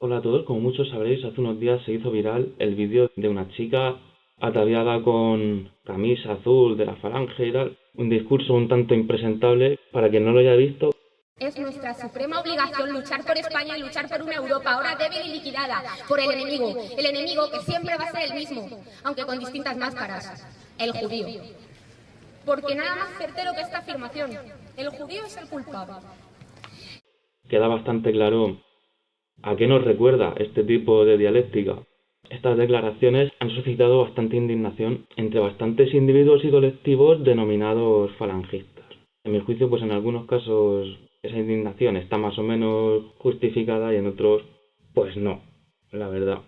Hola a todos, como muchos sabréis, hace unos días se hizo viral el vídeo de una chica ataviada con camisa azul de la Falange y tal, un discurso un tanto impresentable. Para quien no lo haya visto, es nuestra suprema obligación luchar por España y luchar por una Europa ahora débil y liquidada por el enemigo que siempre va a ser el mismo, aunque con distintas máscaras, el judío. Porque nada más certero que esta afirmación, el judío es el culpable. queda bastante claro a qué nos recuerda este tipo de dialéctica. Estas declaraciones han suscitado bastante indignación entre bastantes individuos y colectivos denominados falangistas. En mi juicio, pues en algunos casos esa indignación está más o menos justificada y en otros, pues no, la verdad.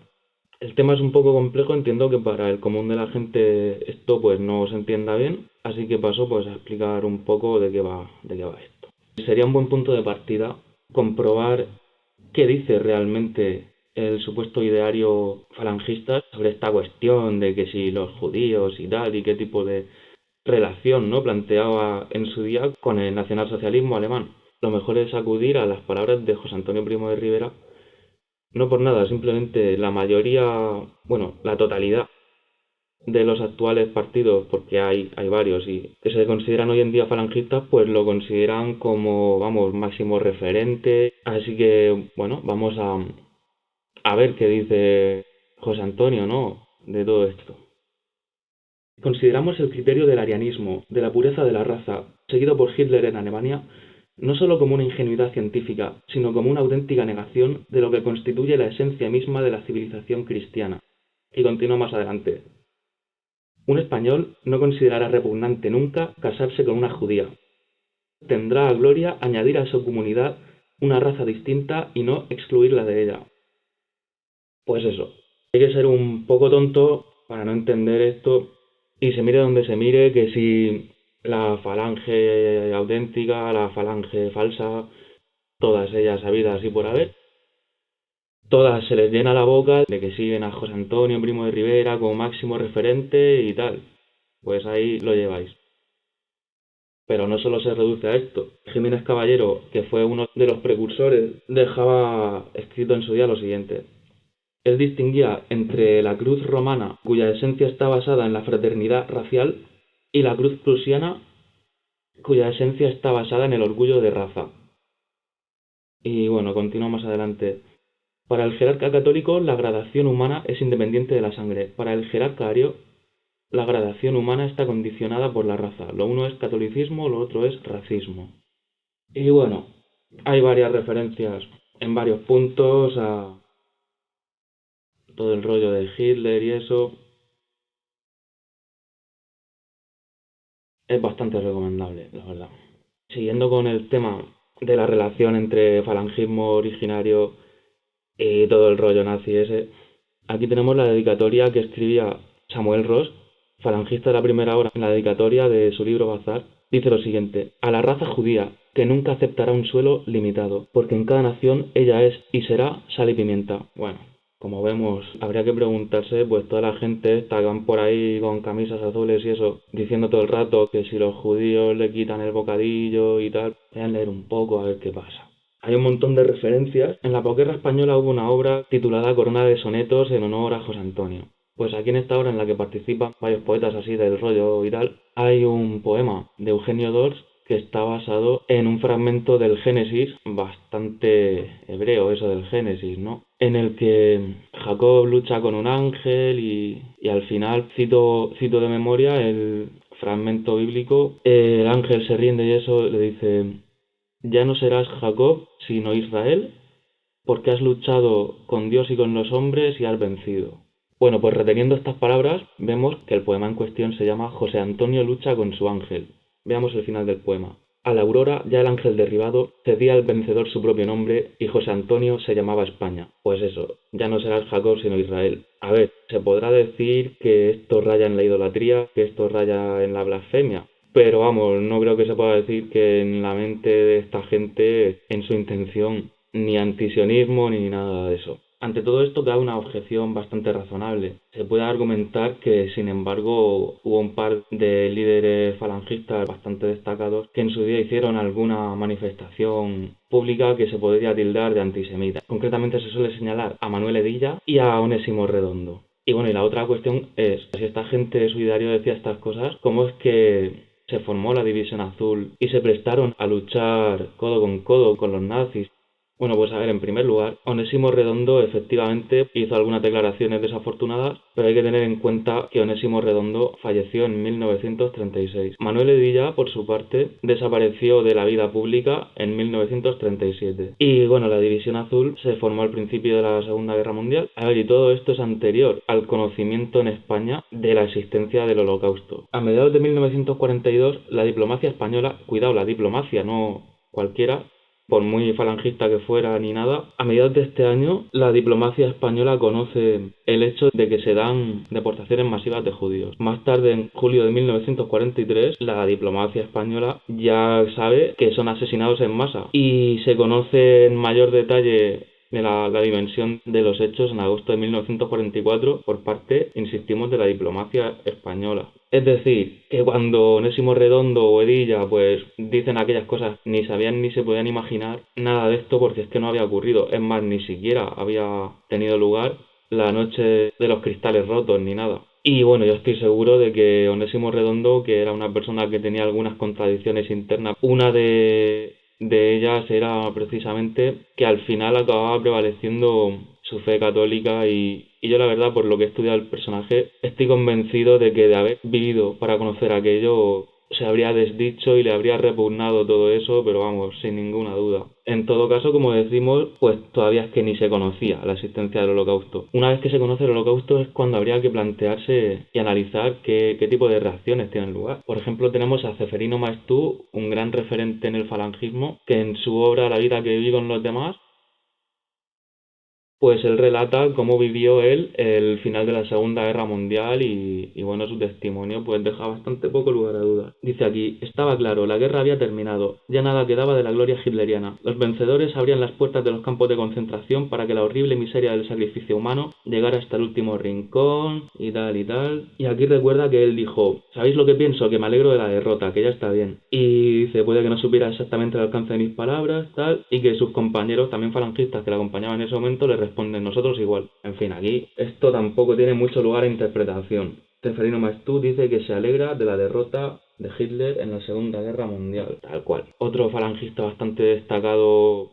El tema es un poco complejo, entiendo que para el común de la gente esto pues no se entienda bien, así que paso pues a explicar un poco de qué va esto. Sería un buen punto de partida comprobar qué dice realmente el supuesto ideario falangista sobre esta cuestión de que si los judíos y tal, y qué tipo de relación no planteaba en su día con el nacionalsocialismo alemán. Lo mejor es acudir a las palabras de José Antonio Primo de Rivera. No por nada, simplemente la mayoría, bueno, la totalidad de los actuales partidos, porque hay varios y que se consideran hoy en día falangistas, pues lo consideran como, vamos, máximo referente. Así que, bueno, vamos a ver qué dice José Antonio, ¿no? De todo esto. Consideramos el criterio del arianismo, de la pureza de la raza, seguido por Hitler en Alemania, no sólo como una ingenuidad científica, sino como una auténtica negación de lo que constituye la esencia misma de la civilización cristiana. Y continúa más adelante. Un español no considerará repugnante nunca casarse con una judía. Tendrá a gloria añadir a su comunidad una raza distinta y no excluirla de ella. Pues eso, hay que ser un poco tonto para no entender esto y se mire donde se mire, que si la falange auténtica, la falange falsa, todas ellas habidas y por haber, todas se les llena la boca de que siguen a José Antonio Primo de Rivera como máximo referente y tal. Pues ahí lo lleváis. Pero no solo se reduce a esto. Jiménez Caballero, que fue uno de los precursores, dejaba escrito en su día lo siguiente. Él distinguía entre la cruz romana, cuya esencia está basada en la fraternidad racial, y la cruz prusiana, cuya esencia está basada en el orgullo de raza. Y bueno, continúa más adelante. Para el jerarca católico, la gradación humana es independiente de la sangre. Para el jerarca ario, la gradación humana está condicionada por la raza. Lo uno es catolicismo, lo otro es racismo. Y bueno, hay varias referencias en varios puntos a todo el rollo de Hitler y eso. Es bastante recomendable, la verdad. Siguiendo con el tema de la relación entre falangismo originario y todo el rollo nazi ese, aquí tenemos la dedicatoria que escribía Samuel Ross, falangista de la primera hora, en la dedicatoria de su libro Bazar. Dice lo siguiente: a la raza judía, que nunca aceptará un suelo limitado, porque en cada nación ella es y será sal y pimienta. Bueno, como vemos, habría que preguntarse, pues toda la gente esta que van por ahí con camisas azules y eso, diciendo todo el rato que si los judíos le quitan el bocadillo y tal, vayan a leer un poco a ver qué pasa. Hay un montón de referencias. En la posguerra española hubo una obra titulada Corona de sonetos en honor a José Antonio. Pues aquí en esta obra en la que participan varios poetas así del rollo y tal, hay un poema de Eugenio d'Ors que está basado en un fragmento del Génesis, bastante hebreo eso del Génesis, ¿no? En el que Jacob lucha con un ángel y al final, cito de memoria el fragmento bíblico, el ángel se rinde y eso le dice: ya no serás Jacob, sino Israel, porque has luchado con Dios y con los hombres y has vencido. Bueno, pues reteniendo estas palabras, vemos que el poema en cuestión se llama José Antonio lucha con su ángel. Veamos el final del poema. A la aurora, ya el ángel derribado cedía al vencedor su propio nombre y José Antonio se llamaba España. Pues eso, ya no serás Jacob sino Israel. A ver, se podrá decir que esto raya en la idolatría, que esto raya en la blasfemia, pero vamos, no creo que se pueda decir que en la mente de esta gente, en su intención, ni antisionismo ni nada de eso. Ante todo esto cabe una objeción bastante razonable. Se puede argumentar que, sin embargo, hubo un par de líderes falangistas bastante destacados que en su día hicieron alguna manifestación pública que se podría tildar de antisemita. Concretamente se suele señalar a Manuel Edilla y a Onésimo Redondo. Y bueno, y la otra cuestión es, si esta gente solidaria decía estas cosas, ¿cómo es que se formó la División Azul y se prestaron a luchar codo con los nazis? Bueno, pues a ver, en primer lugar, Onésimo Redondo efectivamente hizo algunas declaraciones desafortunadas, pero hay que tener en cuenta que Onésimo Redondo falleció en 1936. Manuel Edilla, por su parte, desapareció de la vida pública en 1937. Y bueno, la División Azul se formó al principio de la Segunda Guerra Mundial. A ver, y todo esto es anterior al conocimiento en España de la existencia del Holocausto. A mediados de 1942, la diplomacia española, cuidado, la diplomacia, no cualquiera, por muy falangista que fuera ni nada, a mediados de este año la diplomacia española conoce el hecho de que se dan deportaciones masivas de judíos. Más tarde, en julio de 1943, la diplomacia española ya sabe que son asesinados en masa y se conoce en mayor detalle de la dimensión de los hechos en agosto de 1944 por parte, insistimos, de la diplomacia española. Es decir, que cuando Onésimo Redondo o Edilla pues dicen aquellas cosas, ni sabían ni se podían imaginar nada de esto porque es que no había ocurrido. Es más, ni siquiera había tenido lugar la noche de los cristales rotos ni nada. Y bueno, yo estoy seguro de que Onésimo Redondo, que era una persona que tenía algunas contradicciones internas, una de ellas era precisamente que al final acababa prevaleciendo su fe católica y yo la verdad, por lo que he estudiado el personaje, estoy convencido de que de haber vivido para conocer aquello se habría desdicho y le habría repugnado todo eso, pero vamos, sin ninguna duda. En todo caso, como decimos, pues todavía es que ni se conocía la existencia del Holocausto. Una vez que se conoce el Holocausto es cuando habría que plantearse y analizar qué tipo de reacciones tienen lugar. Por ejemplo, tenemos a Ceferino Maestú, un gran referente en el falangismo, que en su obra La vida que viví con los demás, pues él relata cómo vivió él el final de la Segunda Guerra Mundial y bueno, su testimonio pues deja bastante poco lugar a dudas. Dice aquí, estaba claro, la guerra había terminado, ya nada quedaba de la gloria hitleriana. Los vencedores abrían las puertas de los campos de concentración para que la horrible miseria del sacrificio humano llegara hasta el último rincón y tal y tal. Y aquí recuerda que él dijo, ¿sabéis lo que pienso? Que me alegro de la derrota, que ya está bien. Y dice, puede que no supiera exactamente el alcance de mis palabras, tal, y que sus compañeros, también falangistas que le acompañaban en ese momento, le responden, nosotros igual. En fin, aquí esto tampoco tiene mucho lugar a interpretación. Ceferino Maestú dice que se alegra de la derrota de Hitler en la Segunda Guerra Mundial, tal cual. Otro falangista bastante destacado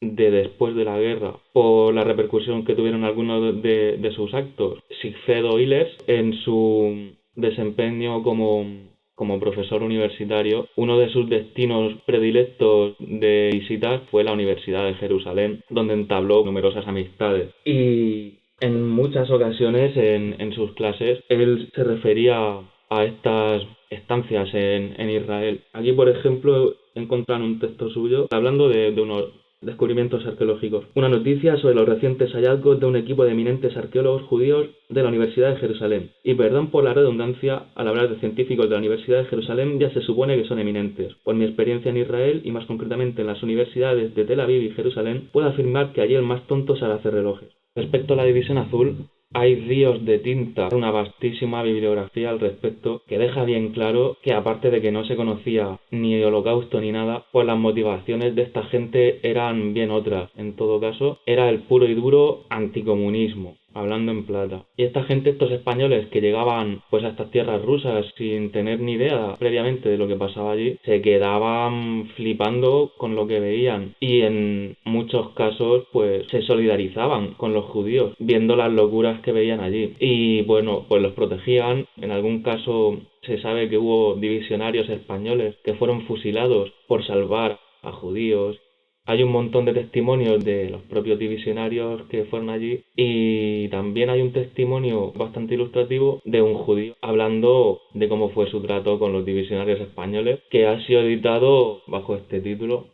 de después de la guerra por la repercusión que tuvieron algunos de sus actos, Sigfredo Hillers, en su desempeño como profesor universitario, uno de sus destinos predilectos de visitar fue la Universidad de Jerusalén, donde entabló numerosas amistades. Y en muchas ocasiones en sus clases él se refería a estas estancias en Israel. Aquí, por ejemplo, encontrado un texto suyo hablando de unos descubrimientos arqueológicos. Una noticia sobre los recientes hallazgos de un equipo de eminentes arqueólogos judíos de la Universidad de Jerusalén. Y perdón por la redundancia, al hablar de científicos de la Universidad de Jerusalén ya se supone que son eminentes. Por mi experiencia en Israel, y más concretamente en las universidades de Tel Aviv y Jerusalén, puedo afirmar que allí el más tonto sabe hacer relojes. Respecto a la División Azul, hay ríos de tinta, una vastísima bibliografía al respecto que deja bien claro que aparte de que no se conocía ni Holocausto ni nada, pues las motivaciones de esta gente eran bien otras. En todo caso, era el puro y duro anticomunismo, hablando en plata. Y esta gente, estos españoles que llegaban pues a estas tierras rusas sin tener ni idea previamente de lo que pasaba allí, se quedaban flipando con lo que veían y en muchos casos pues se solidarizaban con los judíos viendo las locuras que veían allí y bueno, pues los protegían. En algún caso se sabe que hubo divisionarios españoles que fueron fusilados por salvar a judíos. Hay un montón de testimonios de los propios divisionarios que fueron allí y también hay un testimonio bastante ilustrativo de un judío hablando de cómo fue su trato con los divisionarios españoles, que ha sido editado bajo este título.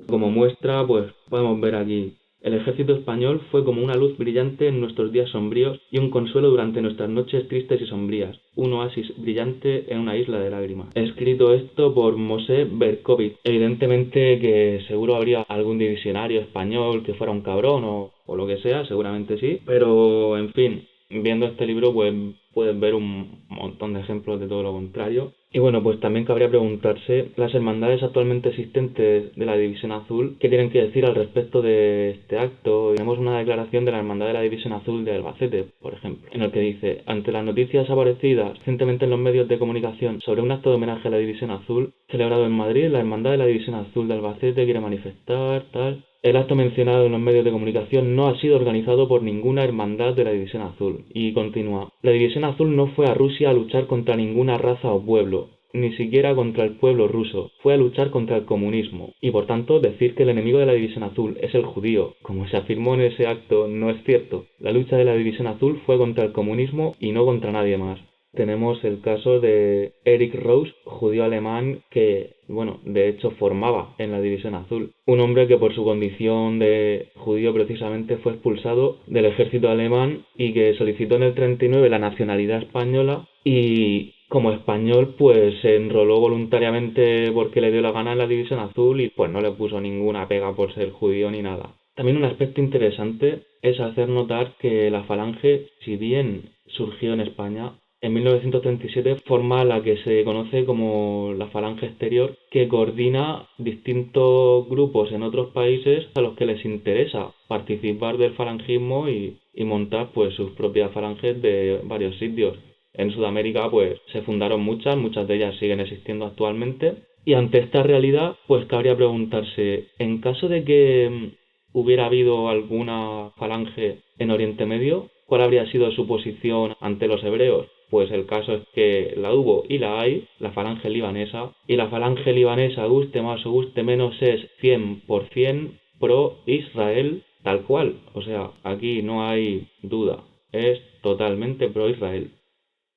Como muestra, pues podemos ver aquí El ejército español fue como una luz brillante en nuestros días sombríos y un consuelo durante nuestras noches tristes y sombrías, un oasis brillante en una isla de lágrimas. He escrito esto por Moshe Berkovich. Evidentemente que seguro habría algún divisionario español que fuera un cabrón o lo que sea, seguramente sí, pero en fin, viendo este libro pues puedes ver un montón de ejemplos de todo lo contrario. Y bueno, pues también cabría preguntarse las hermandades actualmente existentes de la División Azul, ¿qué tienen que decir al respecto de este acto? Tenemos una declaración de la Hermandad de la División Azul de Albacete, por ejemplo, en el que dice: ante las noticias aparecidas recientemente en los medios de comunicación sobre un acto de homenaje a la División Azul celebrado en Madrid, la Hermandad de la División Azul de Albacete quiere manifestar tal. El acto mencionado en los medios de comunicación no ha sido organizado por ninguna hermandad de la División Azul. Y continúa: la División Azul no fue a Rusia a luchar contra ninguna raza o pueblo, ni siquiera contra el pueblo ruso, fue a luchar contra el comunismo. Y por tanto, decir que el enemigo de la División Azul es el judío, como se afirmó en ese acto, no es cierto. La lucha de la División Azul fue contra el comunismo y no contra nadie más. Tenemos el caso de Eric Rose, judío alemán que, bueno, de hecho formaba en la División Azul. Un hombre que por su condición de judío precisamente fue expulsado del ejército alemán y que solicitó en el 39 la nacionalidad española y como español pues se enroló voluntariamente porque le dio la gana en la División Azul y pues no le puso ninguna pega por ser judío ni nada. También un aspecto interesante es hacer notar que la Falange, si bien surgió en España, en 1937 forma la que se conoce como la Falange Exterior, que coordina distintos grupos en otros países a los que les interesa participar del falangismo y montar pues sus propias falanges de varios sitios. En Sudamérica pues se fundaron muchas de ellas siguen existiendo actualmente. Y ante esta realidad pues cabría preguntarse, en caso de que hubiera habido alguna falange en Oriente Medio, ¿cuál habría sido su posición ante los hebreos? Pues el caso es que la hubo y la hay, la falange libanesa, y la falange libanesa, guste más o guste menos, es 100% pro-Israel tal cual. O sea, aquí no hay duda, es totalmente pro-Israel.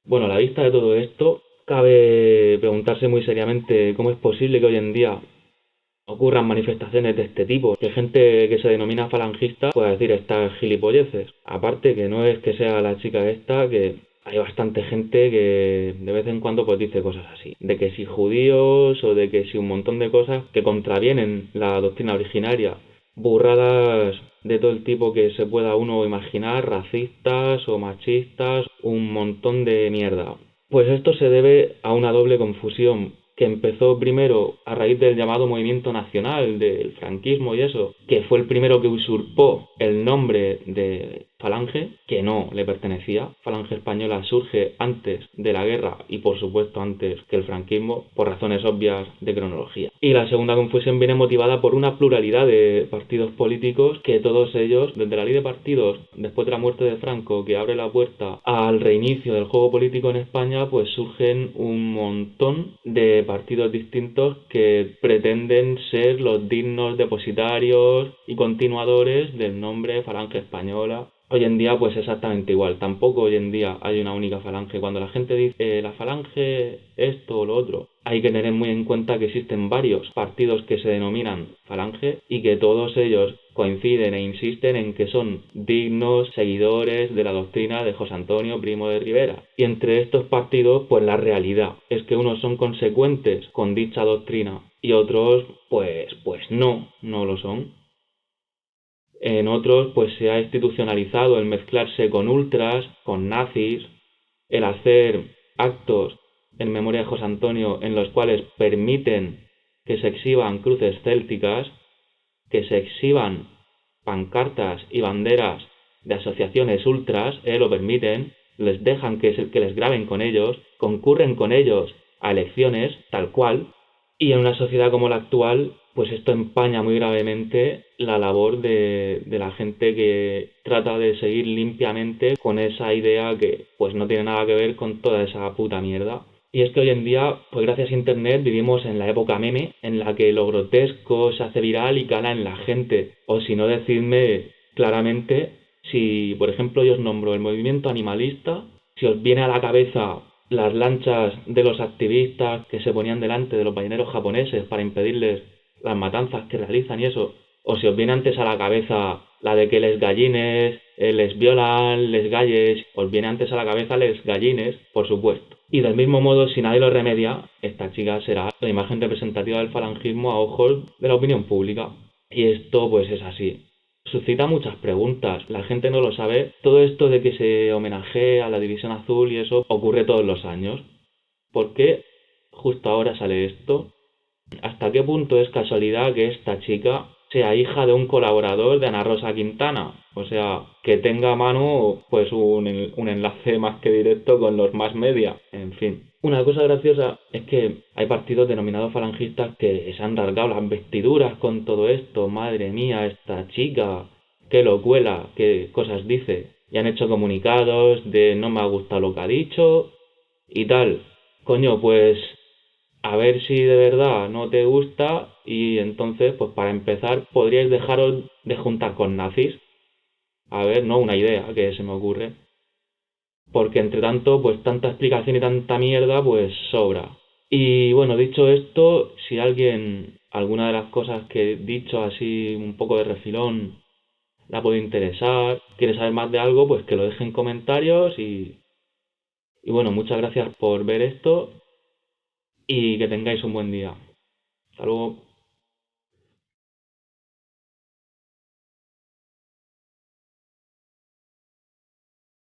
Bueno, a la vista de todo esto, cabe preguntarse muy seriamente cómo es posible que hoy en día ocurran manifestaciones de este tipo, que gente que se denomina falangista pueda decir estas gilipolleces. Aparte que no es que sea la chica esta, que hay bastante gente que de vez en cuando pues dice cosas así, de que si judíos o de que si un montón de cosas que contravienen la doctrina originaria, burradas de todo el tipo que se pueda uno imaginar, racistas o machistas, un montón de mierda. Pues esto se debe a una doble confusión que empezó primero a raíz del llamado movimiento nacional, del franquismo y eso, que fue el primero que usurpó el nombre de Falange, que no le pertenecía. Falange Española surge antes de la guerra y por supuesto antes que el franquismo, por razones obvias de cronología. Y la segunda confusión viene motivada por una pluralidad de partidos políticos que todos ellos, desde la ley de partidos, después de la muerte de Franco, que abre la puerta al reinicio del juego político en España, pues surgen un montón de partidos distintos que pretenden ser los dignos depositarios y continuadores del nombre Falange Española. Hoy en día pues exactamente igual, tampoco hoy en día hay una única falange. Cuando la gente dice la falange esto o lo otro, hay que tener muy en cuenta que existen varios partidos que se denominan falange y que todos ellos coinciden e insisten en que son dignos seguidores de la doctrina de José Antonio Primo de Rivera. Y entre estos partidos pues la realidad es que unos son consecuentes con dicha doctrina y otros pues no lo son. En otros pues se ha institucionalizado el mezclarse con ultras, con nazis, el hacer actos en memoria de José Antonio en los cuales permiten que se exhiban cruces célticas, que se exhiban pancartas y banderas de asociaciones ultras, lo permiten, les dejan que les graben con ellos, concurren con ellos a elecciones tal cual, y en una sociedad como la actual pues esto empaña muy gravemente la labor de la gente que trata de seguir limpiamente con esa idea que pues no tiene nada que ver con toda esa puta mierda. Y es que hoy en día, pues gracias a internet, vivimos en la época meme, en la que lo grotesco se hace viral y cala en la gente. O si no, decidme claramente si, por ejemplo, yo os nombro el movimiento animalista, si os viene a la cabeza las lanchas de los activistas que se ponían delante de los balleneros japoneses para impedirles las matanzas que realizan y eso, O si os viene antes a la cabeza la de que les gallines, les violan, les galles, os viene antes a la cabeza les gallines, por supuesto. Y del mismo modo, si nadie lo remedia, esta chica será la imagen representativa del falangismo a ojos de la opinión pública. Y esto pues es así. Suscita muchas preguntas, la gente no lo sabe. Todo esto de que se homenajee a la División Azul y eso ocurre todos los años. ¿Por qué justo ahora sale esto? ¿Hasta qué punto es casualidad que esta chica sea hija de un colaborador de Ana Rosa Quintana? O sea, que tenga a mano pues un enlace más que directo con los más media, en fin. Una cosa graciosa es que hay partidos denominados falangistas que se han rasgado las vestiduras con todo esto. Madre mía, esta chica, qué locuela, qué cosas dice. Y han hecho comunicados de no me ha gustado lo que ha dicho y tal. Coño, pues a ver si de verdad no te gusta y entonces, pues para empezar, podríais dejaros de juntar con nazis. A ver, no, una idea que se me ocurre. Porque entre tanto, pues tanta explicación y tanta mierda, pues sobra. Y bueno, dicho esto, si alguien, alguna de las cosas que he dicho así un poco de refilón, la puede interesar, quiere saber más de algo, pues que lo deje en comentarios y bueno, muchas gracias por ver esto y que tengáis un buen día. Hasta luego.